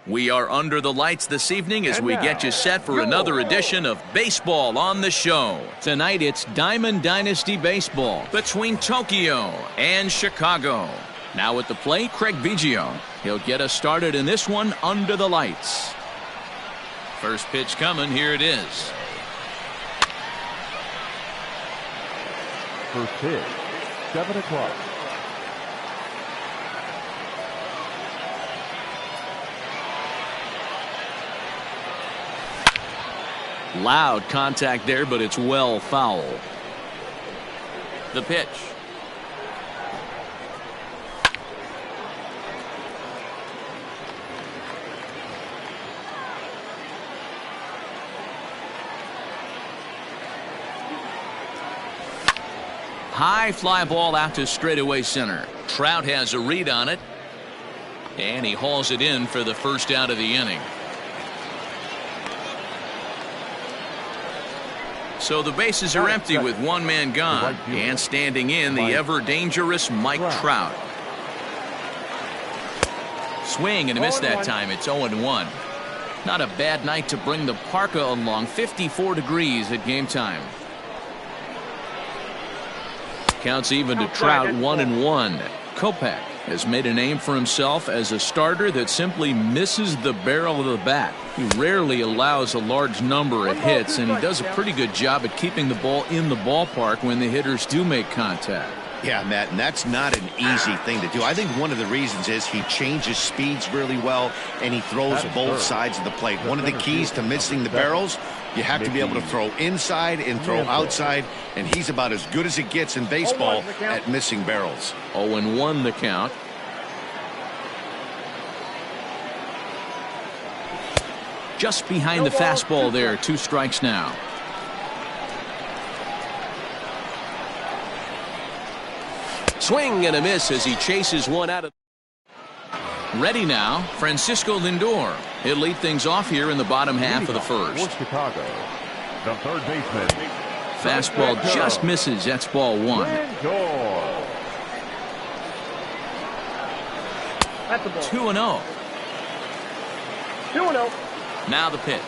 We are under the lights this evening as we get you set for another edition of Baseball on the Show. Tonight it's Diamond Dynasty Baseball between Tokyo and Chicago. Now at the plate, Craig Biggio. He'll get us started in this one under the lights. First pitch coming, here it is. First pitch, 7 o'clock. Loud contact there, but it's well foul. The pitch. High fly ball out to straightaway center. Trout has a read on it, and he hauls it in for the first out of the inning. So the bases are empty with one man gone, and standing in the ever-dangerous Mike Trout. Swing and a miss that time. It's 0-1. Not a bad night to bring the parka along. 54 degrees at game time. Counts even to Trout, 1-1. Kopech has made a name for himself as a starter that simply misses the barrel of the bat. He rarely allows a large number of hits, and he does a pretty good job at keeping the ball in the ballpark when the hitters do make contact. Yeah, Matt, and that's not an easy thing to do. I think one of the reasons is he changes speeds really well, and he throws both sides of the plate. One of the keys to missing the barrels, you have to be able to throw inside and throw outside, and he's about as good as it gets in baseball at missing barrels. 0-1 the count. Just behind the fastball there. 2 strikes now. Swing and a miss as he chases one out of. Ready now, Francisco Lindor. He'll lead things off here in the bottom half of the first. Chicago, the third baseman. Fastball just misses. That's ball 1. 2-0. 2-0. Now the pitch.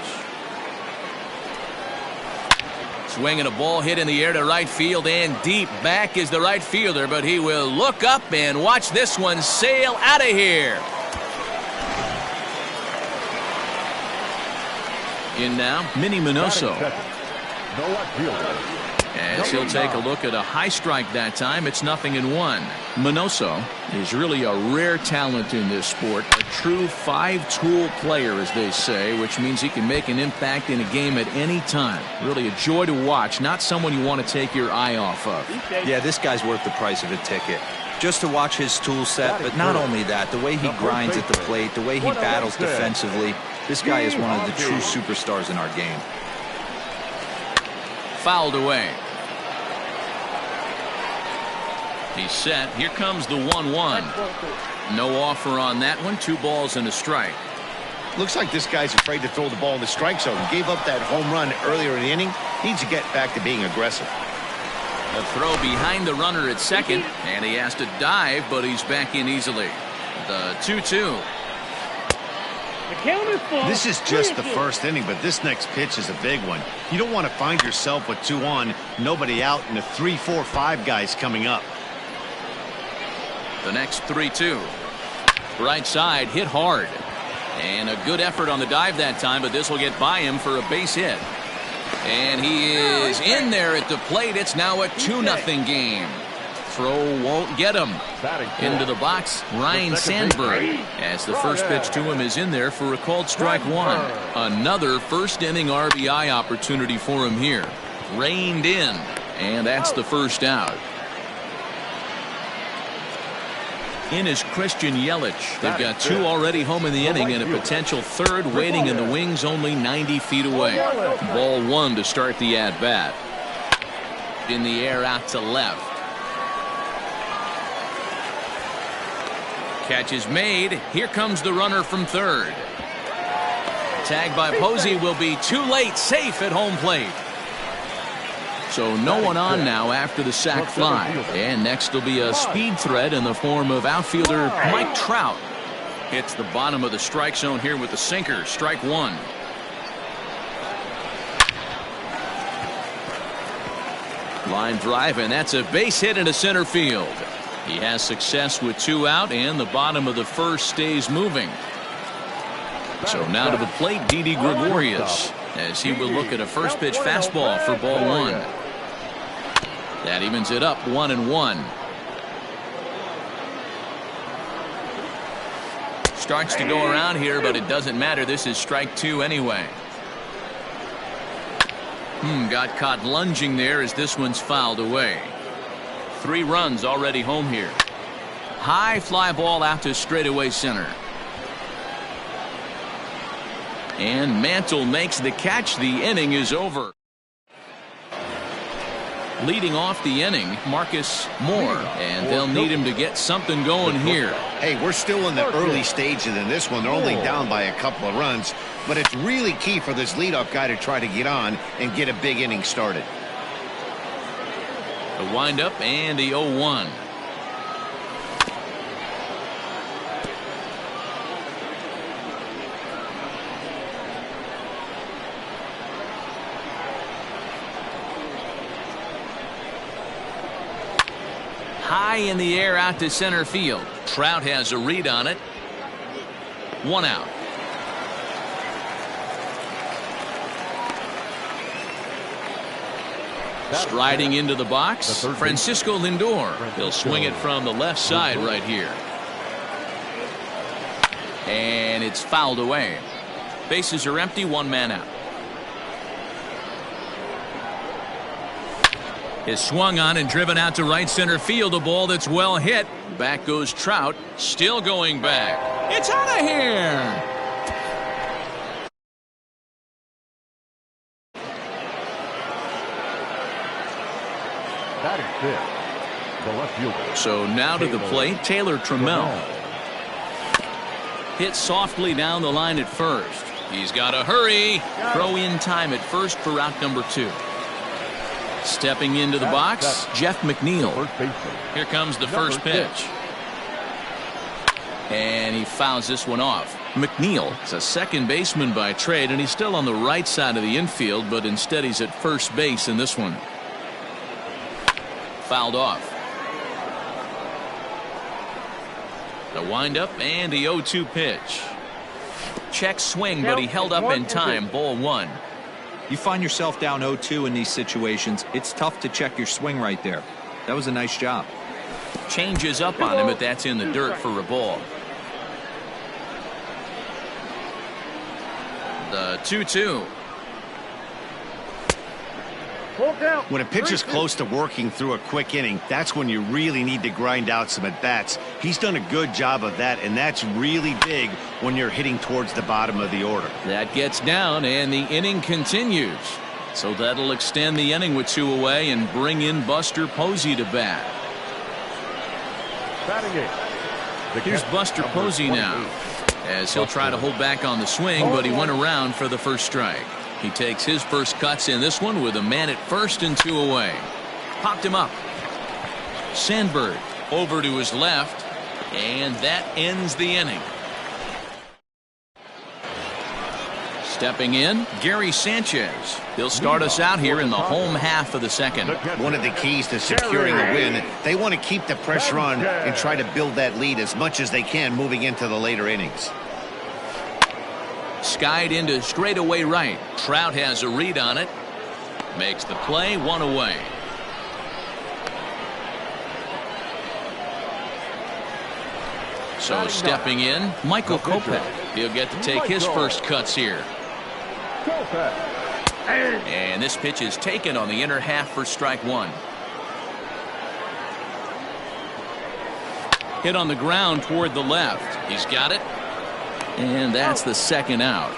Swinging a ball hit in the air to right field, and deep back is the right fielder, but he will look up and watch this one sail out of here. In now, Minnie Minoso. As he'll take a look at a high strike that time, it's 0-1. Minoso is really a rare talent in this sport, a true 5-tool player, as they say, which means he can make an impact in a game at any time. Really a joy to watch, not someone you want to take your eye off of. Yeah, this guy's worth the price of a ticket. Just to watch his tool set, but not only that, the way he grinds at the plate, the way he battles defensively, this guy is one of the true superstars in our game. Fouled away. He's set. Here comes the 1-1. No offer on that one. 2 balls and a strike. Looks like this guy's afraid to throw the ball in the strike zone. Gave up that home run earlier in the inning. Needs to get back to being aggressive. A throw behind the runner at second, and he has to dive, but he's back in easily. The 2-2. This is just the first inning, but this next pitch is a big one. You don't want to find yourself with 2 on, nobody out, and the 3, 4, 5 guys coming up. The next 3-2. Right side, hit hard. And a good effort on the dive that time, but this will get by him for a base hit. And he is in there at the plate. It's now a 2-0 game. Throw won't get him. Into the box, Ryan Sandberg, as the first pitch to him is in there for a called strike 1. Another first inning RBI opportunity for him here. Reined in, and that's the first out. In is Christian Yelich. They've got 2 already home in the inning and a potential 3rd waiting in the wings only 90 feet away. Ball 1 to start the at-bat. In the air out to left. Catch is made. Here comes the runner from third. Tagged by Posey will be too late. Safe at home plate. So no one on now after the sac fly. And next will be a speed threat in the form of outfielder Mike Trout. Hits the bottom of the strike zone here with the sinker. Strike one. Line drive, and that's a base hit into center field. He has success with 2 out, and the bottom of the first stays moving. So now to the plate, Didi Gregorius, as he will look at a first pitch fastball for ball one. That evens it up, 1-1. Starts to go around here, but it doesn't matter. This is strike 2 anyway. Got caught lunging there as this one's fouled away. 3 runs already home here. High fly ball out to straightaway center. And Mantle makes the catch. The inning is over. Leading off the inning, Marcus Moore, and they'll need him to get something going here. Hey, we're still in the early stages in this one. They're only down by a couple of runs, but it's really key for this leadoff guy to try to get on and get a big inning started. The windup and the 0-1. High in the air out to center field. Trout has a read on it. 1 out. Striding into the box, Francisco Lindor. He'll swing it from the left side right here. And it's fouled away. Bases are empty, 1 man out. Is swung on and driven out to right center field. A ball that's well hit. Back goes Trout. Still going back. It's out of here. That is it. The left fielder. So now to the plate, Taylor Trammell. Hit softly down the line at first. He's got to hurry. Throw in time at first for out number 2. Stepping into the box, Jeff McNeil. Here comes the first pitch. And he fouls this one off. McNeil is a second baseman by trade, and he's still on the right side of the infield, but instead he's at first base in this one. Fouled off. The windup and the 0-2 pitch. Check swing, but he held up in time. Ball 1. You find yourself down 0-2 in these situations, it's tough to check your swing right there. That was a nice job. Changes up on him, but that's in the dirt for a ball. The 2-2. When a pitcher's close to working through a quick inning, that's when you really need to grind out some at-bats. He's done a good job of that, and that's really big when you're hitting towards the bottom of the order. That gets down, and the inning continues. So that'll extend the inning with 2 away and bring in Buster Posey to bat. Here's Buster Posey now, as he'll try to hold back on the swing, but he went around for the first strike. He takes his first cuts in this one with a man at first and 2 away. Popped him up. Sandberg over to his left, and that ends the inning. Stepping in, Gary Sanchez. He'll start us out here in the home half of the second. One of the keys to securing the win, they want to keep the pressure on and try to build that lead as much as they can moving into the later innings. Skied into straightaway right. Trout has a read on it. Makes the play, 1 away. So stepping in, Michael Kopech. He'll get to take his first cuts here. And this pitch is taken on the inner half for strike 1. Hit on the ground toward the left. He's got it. And that's the second out.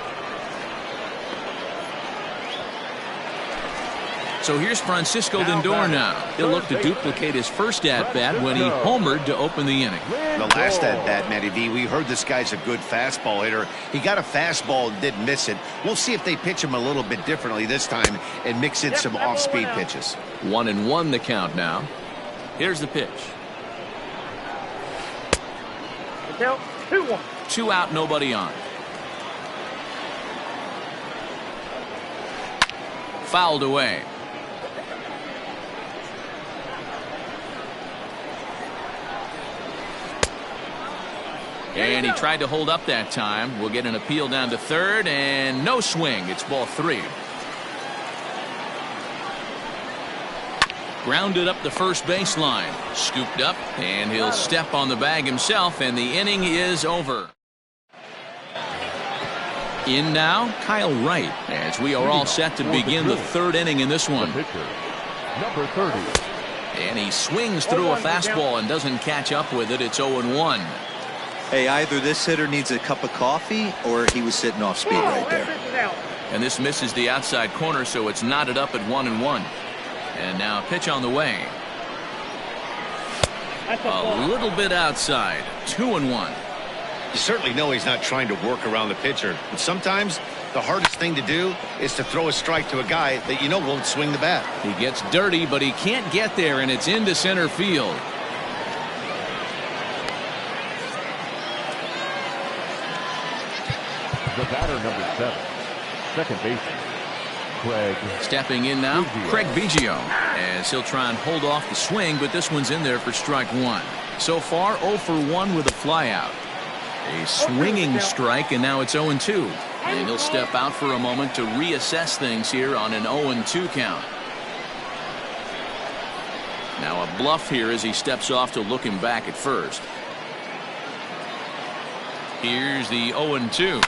So here's Francisco Lindor now. He'll look to duplicate his first at-bat when he homered to open the inning. The last at-bat, Matty V, we heard this guy's a good fastball hitter. He got a fastball and didn't miss it. We'll see if they pitch him a little bit differently this time and mix in some off-speed pitches. 1-1 the count now. Here's the pitch. 2-1. 2 out, nobody on. Fouled away. And he tried to hold up that time. We'll get an appeal down to third, and no swing. It's ball 3. Grounded up the first baseline. Scooped up, and he'll step on the bag himself, and the inning is over. In now, Kyle Wright, as we are all set to begin the 3rd inning in this one. Number 30. And he swings through a fastball and doesn't catch up with it. It's 0-1. Hey, either this hitter needs a cup of coffee or he was sitting off speed right there. And this misses the outside corner, so it's knotted up at 1-1. And now pitch on the way. A little bit outside. 2-1. You certainly know he's not trying to work around the pitcher, but sometimes the hardest thing to do is to throw a strike to a guy that you know won't swing the bat. He gets dirty, but he can't get there, and it's into center field. The batter, number 7. Second baseman, Craig. Stepping in now, Craig Biggio, as he'll try and hold off the swing, but this one's in there for strike 1. So far, 0 for 1 with a flyout. A swinging strike, and now it's 0-2. And he'll step out for a moment to reassess things here on an 0-2 count. Now a bluff here as he steps off to look him back at first. Here's the 0-2.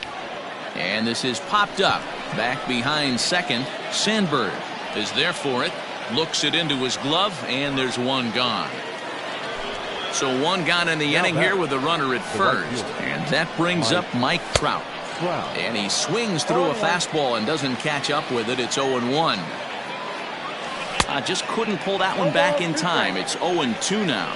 And this is popped up. Back behind second. Sandberg is there for it. Looks it into his glove, and there's one gone. So one gone in the inning here with a runner at first. And that brings up Mike Trout. And he swings through a fastball and doesn't catch up with it. It's 0-1. Just couldn't pull that one back in time. It's 0-2 now.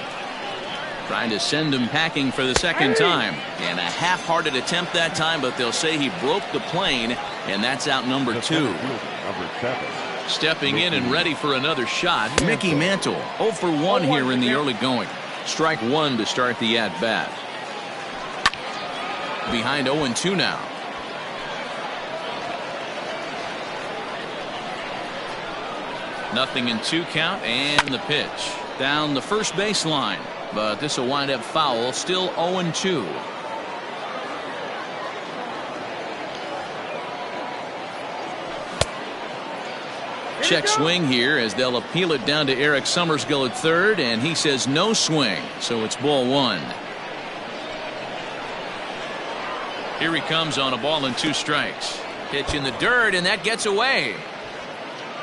Trying to send him packing for the second time. And a half-hearted attempt that time, but they'll say he broke the plane, and that's out number 2. Number 7. Stepping in and ready for another shot, Mickey Mantle. 0 for 1 here in the early going. Strike 1 to start the at-bat. Behind 0-2 now. Nothing in 2 count, and the pitch. Down the first baseline. But this will wind up foul. Still 0-2. Check swing here as they'll appeal it down to Eric Summersgill at third, and he says no swing, so it's ball 1. Here he comes on a ball and 2 strikes. Pitch in the dirt, and that gets away.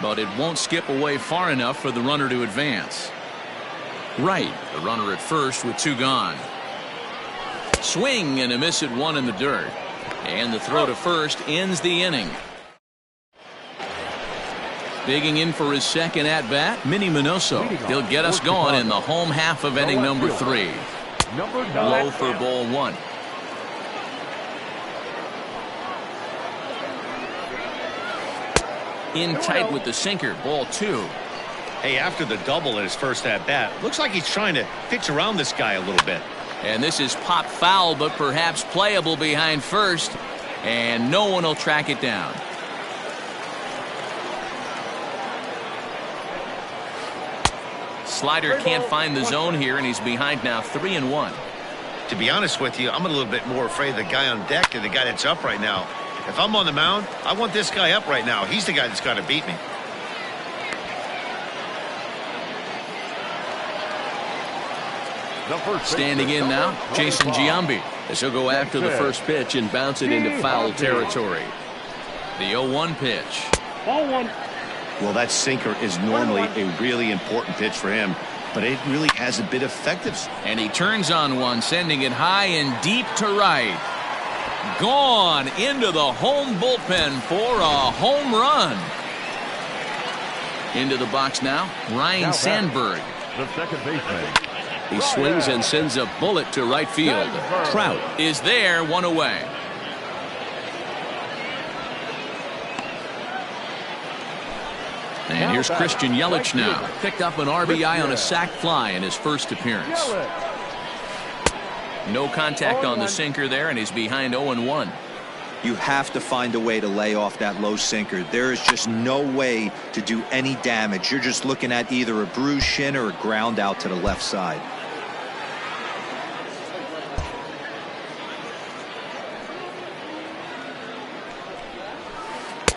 But it won't skip away far enough for the runner to advance. Right, the runner at first with 2 gone. Swing and a miss at 1 in the dirt. And the throw to first ends the inning. Digging in for his second at-bat, Minnie Minoso. He'll get us going in the home half of inning number 3. Low for ball 1. In tight with the sinker, ball 2. Hey, after the double in his first at-bat, looks like he's trying to pitch around this guy a little bit. And this is pop foul, but perhaps playable behind first. And no one will track it down. Slider can't find the zone here, and he's behind now 3-1. To be honest with you, I'm a little bit more afraid of the guy on deck than the guy that's up right now. If I'm on the mound, I want this guy up right now. He's the guy that's got to beat me. Standing in now, Jason Giambi, as he'll go after the first pitch and bounce it into foul territory. The 0-1 pitch. Ball 1. Well, that sinker is normally a really important pitch for him, but it really hasn't been effective. And he turns on one, sending it high and deep to right. Gone into the home bullpen for a home run. Into the box now, Ryan Sandberg. The second baseman. He swings and sends a bullet to right field. Trout is there, 1 away. And here's Christian Yelich now. Picked up an RBI on a sac fly in his first appearance. No contact on the sinker there, and he's behind 0-1. You have to find a way to lay off that low sinker. There is just no way to do any damage. You're just looking at either a bruised shin or a ground out to the left side.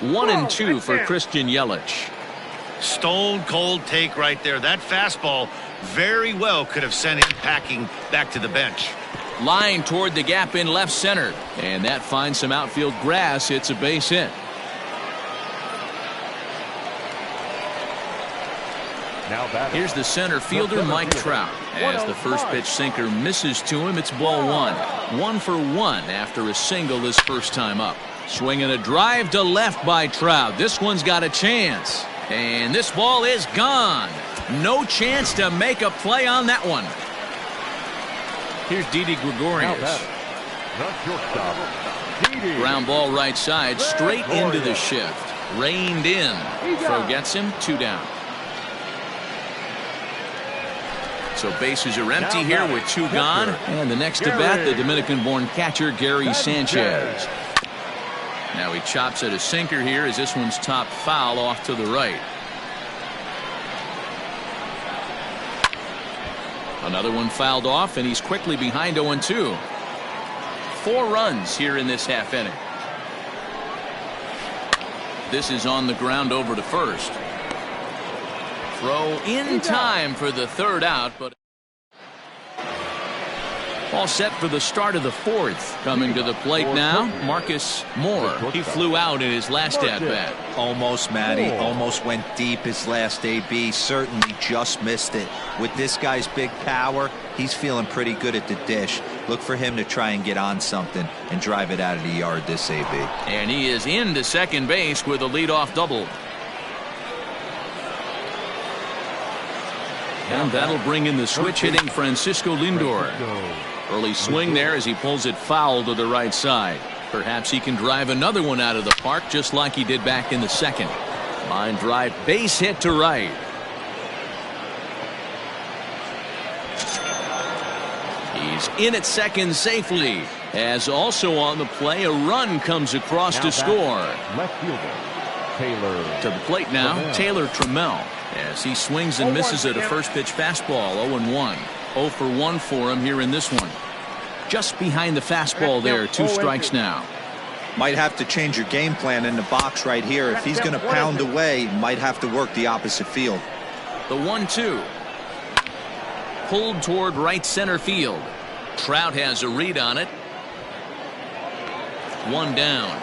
One and two for Christian Yelich. Stone cold take right there. That fastball very well could have sent him packing back to the bench. Line toward the gap in left center, and that finds some outfield grass. It's a base hit. Here's the center fielder, Mike Trout. As the first pitch sinker misses to him, it's ball one. 1 for 1 after a single his first time up. Swinging a drive to left by Trout. This one's got a chance. And this ball is gone. No chance to make a play on that one. Here's Didi Gregorius. Ground ball right side, straight into the shift. Reined in. Throw gets him, 2 down. So bases are empty here with 2 gone. And the next to bat, the Dominican-born catcher Gary Sanchez. Now he chops at a sinker here as this one's top foul off to the right. Another one fouled off, and he's quickly behind 0-2. 4 runs here in this half inning. This is on the ground over to first. Throw in time for the 3rd out, but all set for the start of the 4th. Coming to the plate now, Marcus Moore. He flew out in his last at-bat. Almost, Matty. Almost went deep his last AB. Certainly just missed it. With this guy's big power, he's feeling pretty good at the dish. Look for him to try and get on something and drive it out of the yard this AB. And he is into second base with a leadoff double. And that'll bring in the switch hitting Francisco Lindor. Early swing there as he pulls it foul to the right side. Perhaps he can drive another one out of the park just like he did back in the 2nd. Line drive, base hit to right. He's in at second safely. As also on the play, a run comes across to score. Left fielder Taylor. To the plate now, Taylor Trammell. As he swings and misses at a first pitch fastball, 0-1. 0 for 1 for him here in this one. Just behind the fastball there, 2 strikes now. Might have to change your game plan in the box right here. If he's going to pound away, might have to work the opposite field. The 1-2. Pulled toward right center field. Trout has a read on it. 1 down.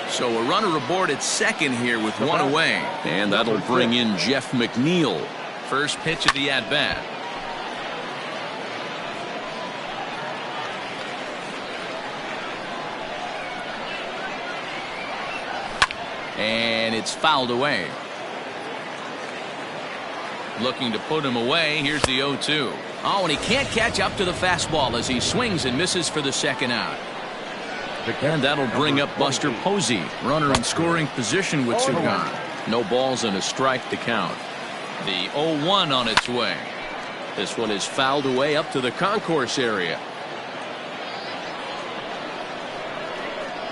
So a runner aboard at second here with 1 away. And that'll bring in Jeff McNeil. First pitch of the at-bat. And it's fouled away. Looking to put him away. Here's the 0-2. Oh, and he can't catch up to the fastball as he swings and misses for the 2nd out. And that'll bring up Buster Posey. Runner in scoring position with 2 gone. No balls and a strike to count. The 0-1 on its way. This one is fouled away up to the concourse area.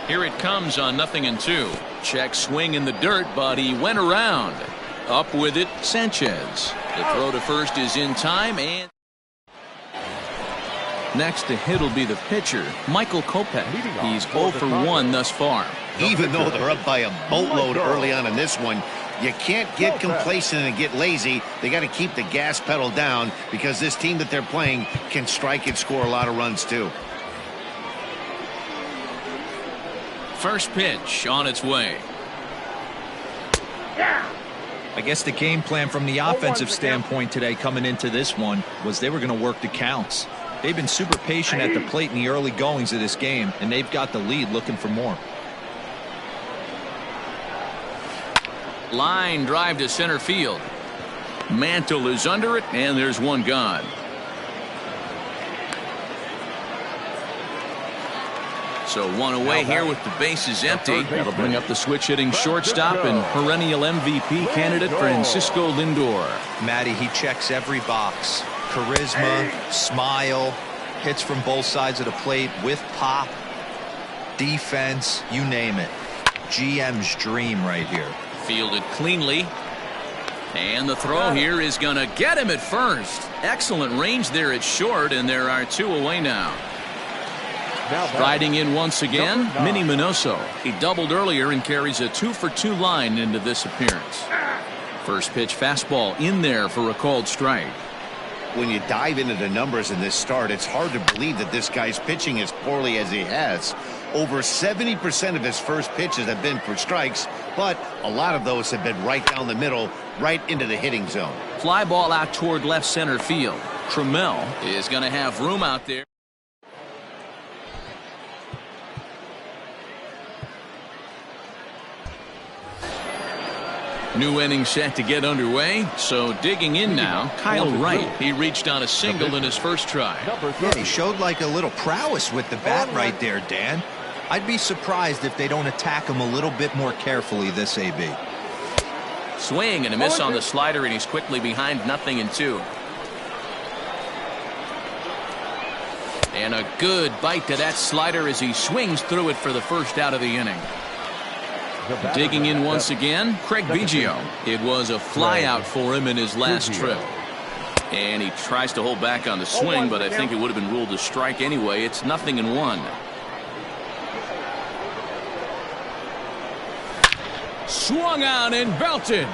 Here it comes on 0-2. Check swing in the dirt, but he went around. Up with it, Sanchez. The throw to first is in time, and next to hit will be the pitcher, Michael Kopech. He's 0 for 1 thus far. Even though they're up by a boatload early on in this one, you can't get complacent and get lazy. They got to keep the gas pedal down because this team that they're playing can strike and score a lot of runs too. First pitch on its way. I guess the game plan from the offensive standpoint today coming into this one was they were going to work the counts. They've been super patient at the plate in the early goings of this game, and they've got the lead looking for more. Line drive to center field. Mantle is under it, and there's 1 gone. So one away here with the bases empty. That'll bring up the switch-hitting shortstop and perennial MVP candidate Francisco Lindor. Matty, he checks every box. Charisma, smile, hits from both sides of the plate with pop, defense, you name it. GM's dream right here. Fielded cleanly. And the throw here is going to get him at first. Excellent range there at short, and there are 2 away now. Riding in once again, Minnie Minoso. He doubled earlier and carries a 2-for-2 line into this appearance. First pitch fastball in there for a called strike. When you dive into the numbers in this start, it's hard to believe that this guy's pitching as poorly as he has. Over 70% of his first pitches have been for strikes, but a lot of those have been right down the middle, right into the hitting zone. Fly ball out toward left center field. Trammell is going to have room out there. New inning set to get underway. So digging in now, Kyle Wright. He reached on a single in his first try. Yeah, he showed like a little prowess with the bat right there, Dan. I'd be surprised if they don't attack him a little bit more carefully this AB. Swing and a miss on the slider, and he's quickly behind 0-2. And a good bite to that slider as he swings through it for the first out of the inning. Digging in once again, Craig Biggio. It was a flyout for him in his last trip. And he tries to hold back on the swing, but I think it would have been ruled a strike anyway. It's 0-1. Swung on and belted.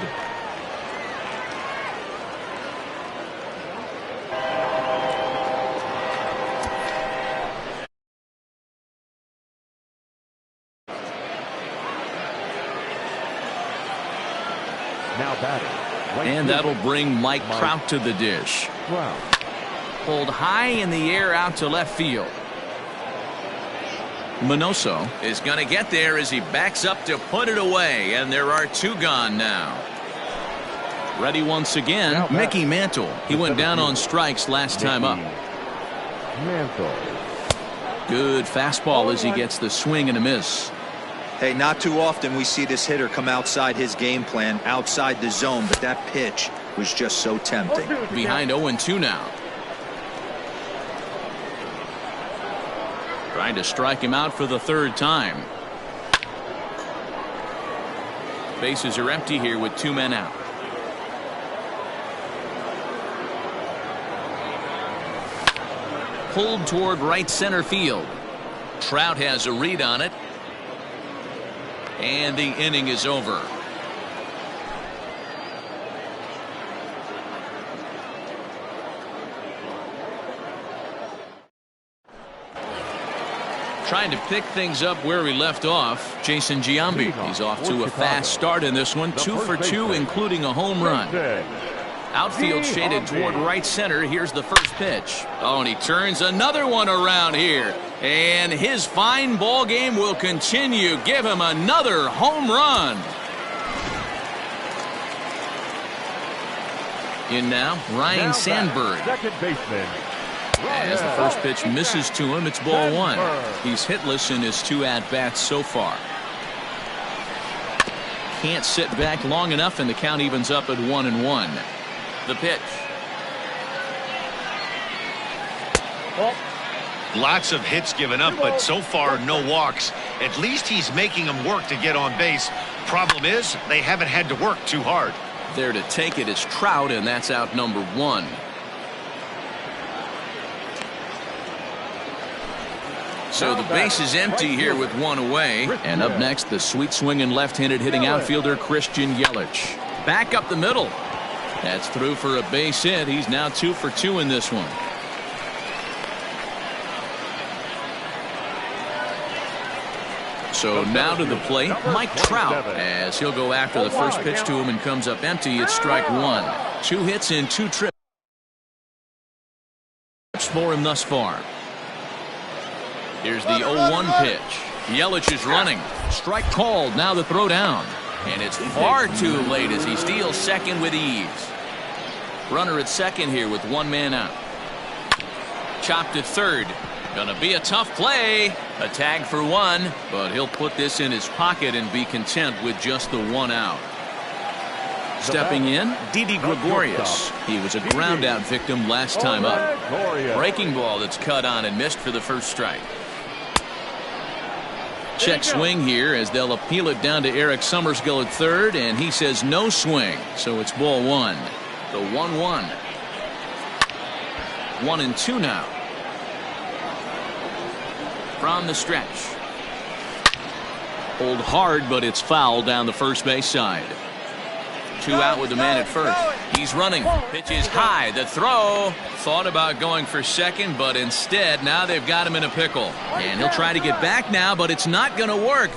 Now batting. And that'll bring Mike Trout to the dish. Pulled high in the air out to left field. Minoso is going to get there as he backs up to put it away, and there are 2 gone now. Ready once again, Mickey Mantle. He went down on strikes last time up. Good fastball as he gets the swing and a miss. Hey, not too often we see this hitter come outside his game plan, outside the zone, but that pitch was just so tempting. Behind 0-2 now. Trying to strike him out for the 3rd time. Bases are empty here with 2 men out. Pulled toward right center field. Trout has a read on it. And the inning is over. Trying to pick things up where we left off, Jason Giambi. He's off to a fast start in this one, 2 for 2, including a home run. Outfield shaded toward right center. Here's the first pitch. Oh, and he turns another one around here. And his fine ball game will continue. Give him another home run. In now, Ryan Sandberg. Second baseman. As the first pitch misses to him, it's ball 1. He's hitless in his 2 at-bats so far. Can't sit back long enough, and the count evens up at 1-1. The pitch. Lots of hits given up, but so far no walks. At least he's making them work to get on base. Problem is, they haven't had to work too hard. There to take it is Trout, and that's out number 1. So the base is empty here with 1 away. And up next, the sweet swinging left-handed hitting outfielder Christian Yelich. Back up the middle. That's through for a base hit. He's now 2 for 2 in this one. So now to the plate, Mike Trout, as he'll go after the first pitch to him and comes up empty. It's strike 1. 2 hits in 2 trips for him thus far. Here's the 0-1 pitch. Yelich is running. Strike called. Now the throw down. And it's far too late as he steals second with ease. Runner at second here with 1 man out. Chopped at third. Gonna be a tough play. A tag for one, but he'll put this in his pocket and be content with just the one out. Stepping in, Didi Gregorius. He was a ground out victim last time up. Breaking ball that's cut on and missed for the first strike. Check swing here as they'll appeal it down to Eric Summerskill at third, and he says no swing, so it's ball one. The 1-1. 1-2 now. From the stretch. Hold hard, but it's foul down the first base side. 2 out with the man at first. He's running. Pitch is high. The throw. Thought about going for second, but instead now they've got him in a pickle. And he'll try to get back now, but it's not going to work.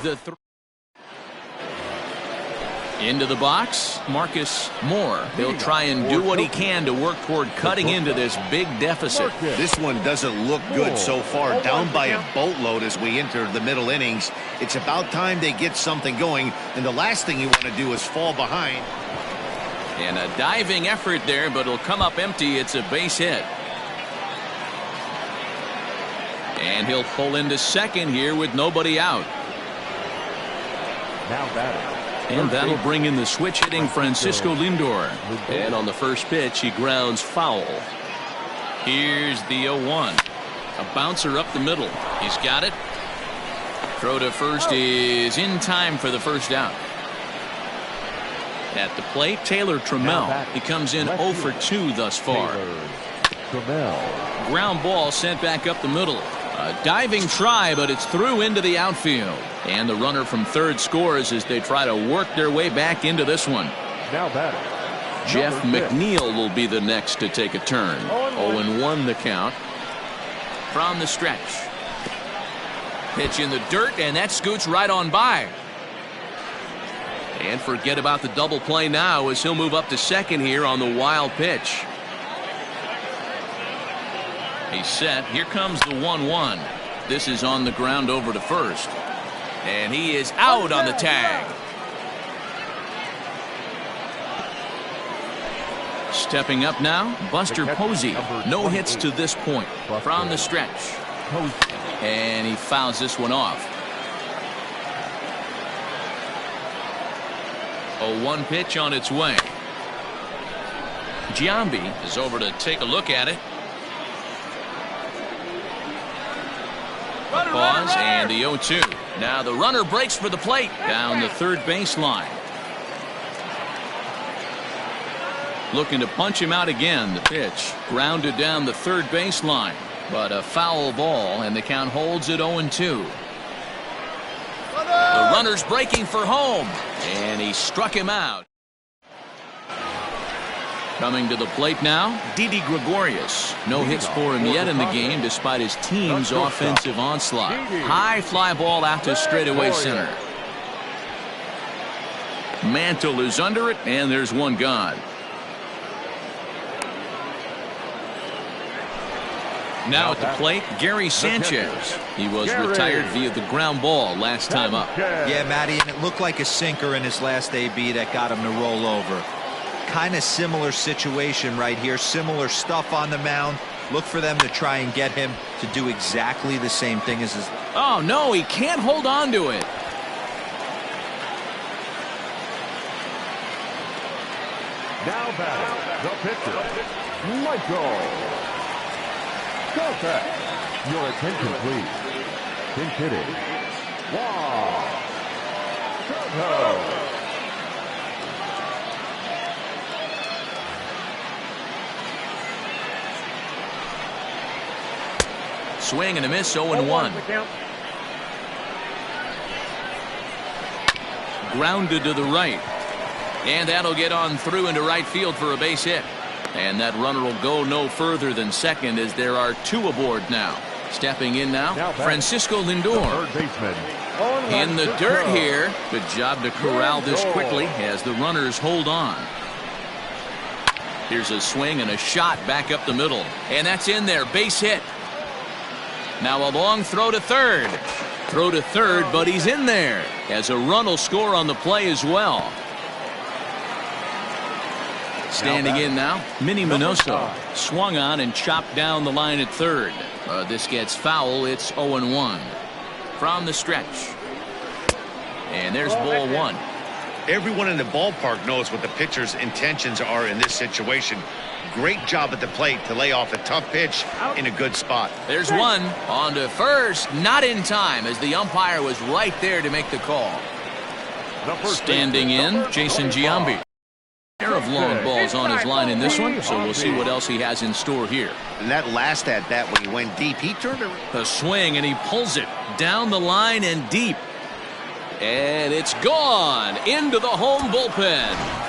Into the box, Marcus Moore. He'll try and do what he can to work toward cutting into this big deficit. This one doesn't look good so far. Down by a boatload as we enter the middle innings. It's about time they get something going, and the last thing you want to do is fall behind. And a diving effort there, but it'll come up empty. It's a base hit. And he'll pull into second here with nobody out. Now batting. And that'll bring in the switch hitting Francisco Lindor. And on the first pitch, he grounds foul. Here's the 0-1. A bouncer up the middle. He's got it. Throw to first is in time for the first out. At the plate, Taylor Trammell. He comes in 0 for 2 thus far. Ground ball sent back up the middle. A diving try, but it's through into the outfield. And the runner from third scores as they try to work their way back into this one. Now batting. Jeff McNeil will be the next to take a turn. 0-1 the count. From the stretch. Pitch in the dirt, and that scoots right on by. And forget about the double play now as he'll move up to second here on the wild pitch. He's set. Here comes the 1-1. This is on the ground over to first. And he is out on the tag. Stepping up now, Buster Posey. No hits to this point. From the stretch. And he fouls this one off. A 1 pitch on its way. Giambi is over to take a look at it. A pause and the 0-2. Now the runner breaks for the plate down the third baseline. Looking to punch him out again. The pitch grounded down the third baseline, but a foul ball, and the count holds at 0-2. The runner's breaking for home, and he struck him out. Coming to the plate now, Didi Gregorius. No hits for him yet in the game despite his team's offensive onslaught. High fly ball out to straightaway center. Mantle is under it, and there's one gone. Now at the plate, Gary Sanchez. He was retired via the ground ball last time up. Yeah, Matty, and it looked like a sinker in his last AB that got him to roll over. Kind of similar situation right here. Similar stuff on the mound. Look for them to try and get him to do exactly the same thing as his. Oh, no, he can't hold on to it. Now batting, the pitcher, Michael Kopech. Your attention, please. Pinch hitting. Wow. Swing and a miss, 0-1. Grounded to the right. And that'll get on through into right field for a base hit. And that runner will go no further than second as there are 2 aboard now. Stepping in now, Francisco Lindor. In the dirt here. Good job to corral this quickly as the runners hold on. Here's a swing and a shot back up the middle. And that's in there, base hit. Now a long throw to third. Throw to third, but he's in there as a run will score on the play as well. Standing in now, Minnie Minoso. Swung on and chopped down the line at third. This gets foul. It's 0-1 from the stretch. And there's ball one. Everyone in the ballpark knows what the pitcher's intentions are in this situation. Great job at the plate to lay off a tough pitch in a good spot. There's one on to first, not in time as the umpire was right there to make the call. Standing in, Jason Giambi. A pair of long balls on his line in this one, so we'll see what else he has in store here. And that last at bat when he went deep, he turned around. A swing, and he pulls it down the line and deep. And it's gone into the home bullpen.